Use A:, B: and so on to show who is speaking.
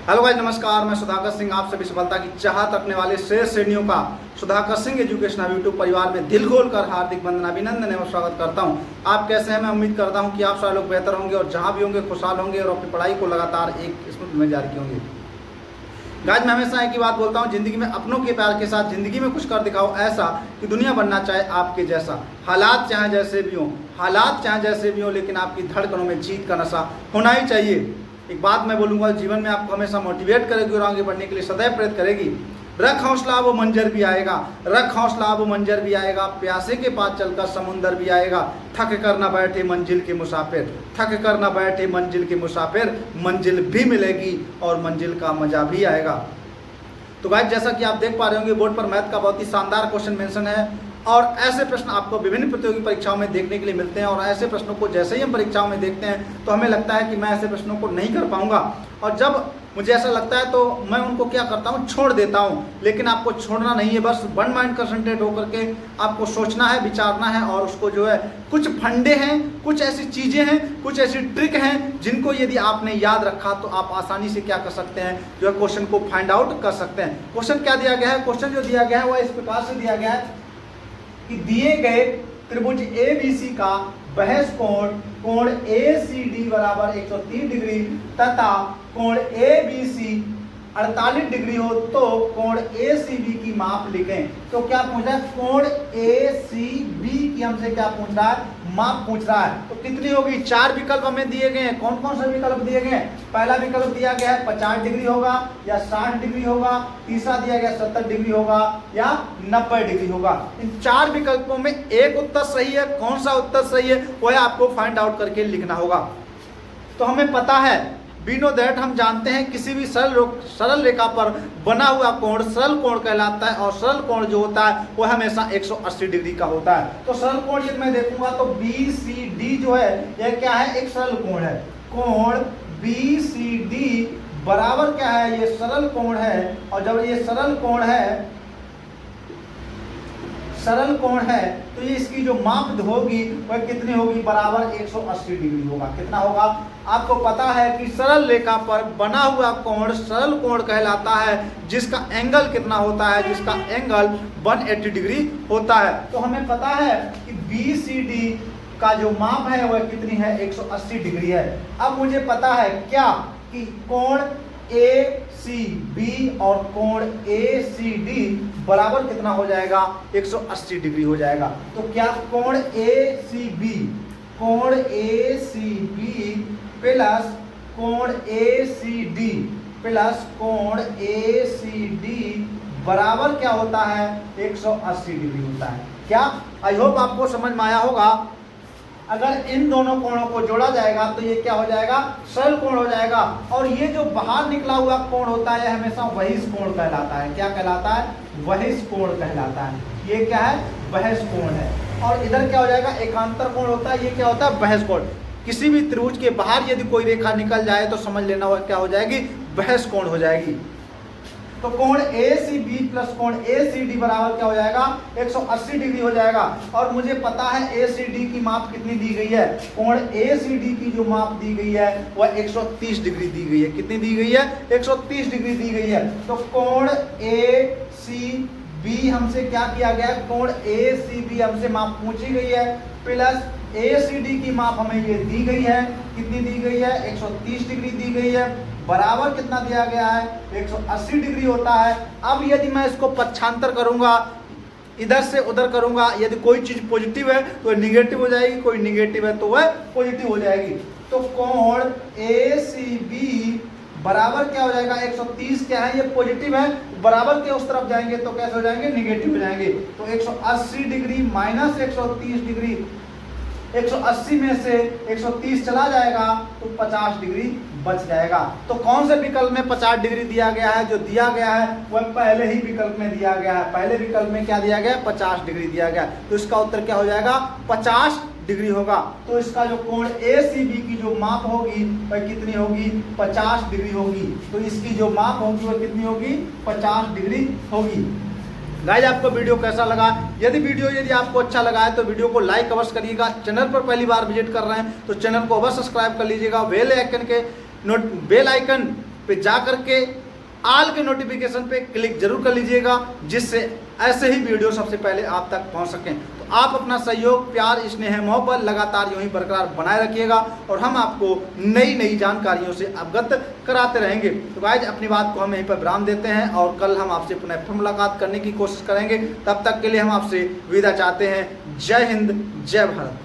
A: Hello guys, नमस्कार। मैं सुधाकर सिंह आप सभी सफलता की चाहत रखने वाले शेष श्रेणियों का सुधाकर सिंह एजुकेशनल यूट्यूब परिवार में दिल खोल कर हार्दिक वंदना अभिनंदन एवं स्वागत करता हूं। आप कैसे हैं? मैं उम्मीद करता हूं कि आप सारे लोग बेहतर होंगे और जहां भी होंगे खुशहाल होंगे और अपनी पढ़ाई को लगातार एक स्मूथ में जारी होंगे। गाइस, मैं हमेशा एक ही बात बोलता हूं, जिंदगी में अपनों के प्यार के साथ जिंदगी में कुछ कर दिखाओ ऐसा कि दुनिया बनना चाहे आपके जैसा। हालात चाहे जैसे भी हो, लेकिन आपकी धड़कनों में जीत का नशा होना ही चाहिए। एक बात मैं बोलूँगा, जीवन में आपको हमेशा मोटिवेट करेगी और आगे बढ़ने के लिए सदैव प्रेरित करेगी। रख हौसला वो मंजर भी आएगा, रख हौसला वो मंजर भी आएगा, प्यासे के पास चलकर समुंदर भी आएगा। थक कर ना बैठे मंजिल के मुसाफिर, थक कर ना बैठे मंजिल के मुसाफिर, मंजिल भी मिलेगी और मंजिल का मजा भी आएगा। तो गाइस, जैसा कि आप देख पा रहे होंगे, बोर्ड पर मैथ का बहुत ही शानदार क्वेश्चन मेंशन है और ऐसे प्रश्न आपको विभिन्न प्रतियोगी परीक्षाओं में देखने के लिए मिलते हैं। और ऐसे प्रश्नों को जैसे ही हम परीक्षाओं में देखते हैं तो हमें लगता है कि मैं ऐसे प्रश्नों को नहीं कर पाऊंगा, और जब मुझे ऐसा लगता है तो मैं उनको क्या करता हूं, छोड़ देता हूं। लेकिन आपको छोड़ना नहीं है, बस वन माइंड कंसंट्रेट होकर के आपको सोचना है, विचारना है और उसको जो है, कुछ फंडे हैं, कुछ ऐसी चीज़ें हैं, कुछ ऐसी ट्रिक हैं जिनको यदि आपने याद रखा तो आप आसानी से क्या कर सकते हैं, जो है क्वेश्चन को फाइंड आउट कर सकते हैं। क्वेश्चन क्या दिया गया है? क्वेश्चन जो दिया गया है वह इस प्रकार से दिया गया है कि दिए गए त्रिभुज ABC का बहस कोण ACD बराबर 130 डिग्री तथा कोण ABC 48 डिग्री हो तो कोण ACB की माप लिखें। तो क्या पूछ रहा है? कोण ACB की हमसे क्या पूछ रहा है? माप पूछ रहा है। तो कितनी होगी? 4 विकल्प हमें दिए गए हैं। कौन कौन से विकल्प दिए गए हैं? पहला विकल्प दिया गया है 50 डिग्री होगा या 60 डिग्री होगा, तीसरा दिया गया 70 डिग्री होगा या 90 डिग्री होगा। इन 4 विकल्पों में एक उत्तर सही है। कौन सा उत्तर सही है वह आपको फाइंड आउट करके लिखना होगा। तो हमें पता है, वी नो दैट, हम जानते हैं किसी भी सरल रेखा पर बना हुआ कोण सरल कोण कहलाता है और सरल कोण जो होता है वह हमेशा 180 डिग्री का होता है। तो सरल कोण यदि मैं देखूंगा तो BCD जो है यह क्या है? एक सरल कोण है। कोण BCD बराबर क्या है? ये सरल कोण है। और जब ये सरल कोण है तो ये इसकी जो माप होगी वह कितनी होगी? बराबर 180 डिग्री होगा। कितना होगा? आपको पता है कि सरल रेखा पर बना हुआ कोण सरल कोण कहलाता है, जिसका एंगल कितना होता है? जिसका एंगल 180 डिग्री होता है। तो हमें पता है कि BCD का जो माप है वह कितनी है? 180 डिग्री है। अब मुझे पता है क्या कि कोण ACB और कोण ACD बराबर कितना हो जाएगा? 180 डिग्री हो जाएगा। तो क्या कोण ACB प्लस कोण ACD बराबर क्या होता है? 180 डिग्री होता है। क्या? आई होप आपको समझ में आया होगा। अगर इन दोनों कोणों को जोड़ा जाएगा तो ये क्या हो जाएगा? सरल कोण हो जाएगा। और ये जो बाहर निकला हुआ कोण होता है हमेशा बहिष कोण कहलाता है। क्या कहलाता है? बहिष कोण कहलाता है। ये क्या है? बहिष कोण है। और इधर क्या हो जाएगा? एकांतर कोण होता है। ये क्या होता है? बहिष कोण। किसी भी त्रिभुज के बाहर यदि कोई रेखा निकल जाए तो समझ लेना वह क्या हो जाएगी? बहिष कोण हो जाएगी। तो कोण ACB प्लस कोण ACD बराबर क्या हो जाएगा? 180 डिग्री हो जाएगा। और मुझे पता है ACD की माप कितनी दी गई है? कोण ACD की जो माप दी गई है वह 130 डिग्री दी गई है। कितनी दी गई है? 130 डिग्री दी गई है। तो कोण ACB हमसे क्या किया गया? कोण ACB हमसे माप पूछी गई है, प्लस ACD की माप हमें ये दी गई है। कितनी दी गई है? 130 डिग्री दी गई है। बराबर कितना दिया गया है? 180 डिग्री होता है। अब यदि मैं इसको पक्षांतर करूंगा, इधर से उधर करूंगा, यदि कोई चीज पॉजिटिव है तो वह निगेटिव हो जाएगी, कोई निगेटिव है तो वह पॉजिटिव हो जाएगी। तो कोण ACB बराबर क्या हो जाएगा? 130 क्या है? ये पॉजिटिव है। बराबर के उस तरफ जाएंगे तो कैसे हो जाएंगे? निगेटिव हो जाएंगे। तो 180 डिग्री माइनस 130 डिग्री, 180 में से 130 चला जाएगा तो 50 डिग्री बच जाएगा। तो कौन से विकल्प में 50 डिग्री दिया गया है? जो दिया गया है वह पहले ही विकल्प में दिया गया है। पहले विकल्प में क्या दिया गया? 50 डिग्री दिया गया। तो इसका उत्तर क्या हो जाएगा? 50 डिग्री होगा। तो इसका जो कोण ACB की जो माप होगी वह कितनी होगी? 50 डिग्री होगी। तो इसकी जो माप होगी वह कितनी होगी? 50 डिग्री होगी। गाइस, आपको वीडियो कैसा लगा? यदि आपको अच्छा लगा है तो वीडियो को लाइक अवश्य करिएगा। चैनल पर पहली बार विजिट कर रहे हैं तो चैनल को अवश्य सब्सक्राइब कर लीजिएगा। बेल आइकन पे जा करके आल के नोटिफिकेशन पे क्लिक जरूर कर लीजिएगा, जिससे ऐसे ही वीडियो सबसे पहले आप तक पहुंच सकें। तो आप अपना सहयोग, प्यार, स्नेह, मोहब्बत लगातार यूं ही बरकरार बनाए रखिएगा और हम आपको नई नई जानकारियों से अवगत कराते रहेंगे। तो गाइज अपनी बात को हम यहीं पर विराम देते हैं और कल हम आपसे पुनः फिर मुलाकात करने की कोशिश करेंगे। तब तक के लिए हम आपसे विदा चाहते हैं। जय हिंद, जय भारत।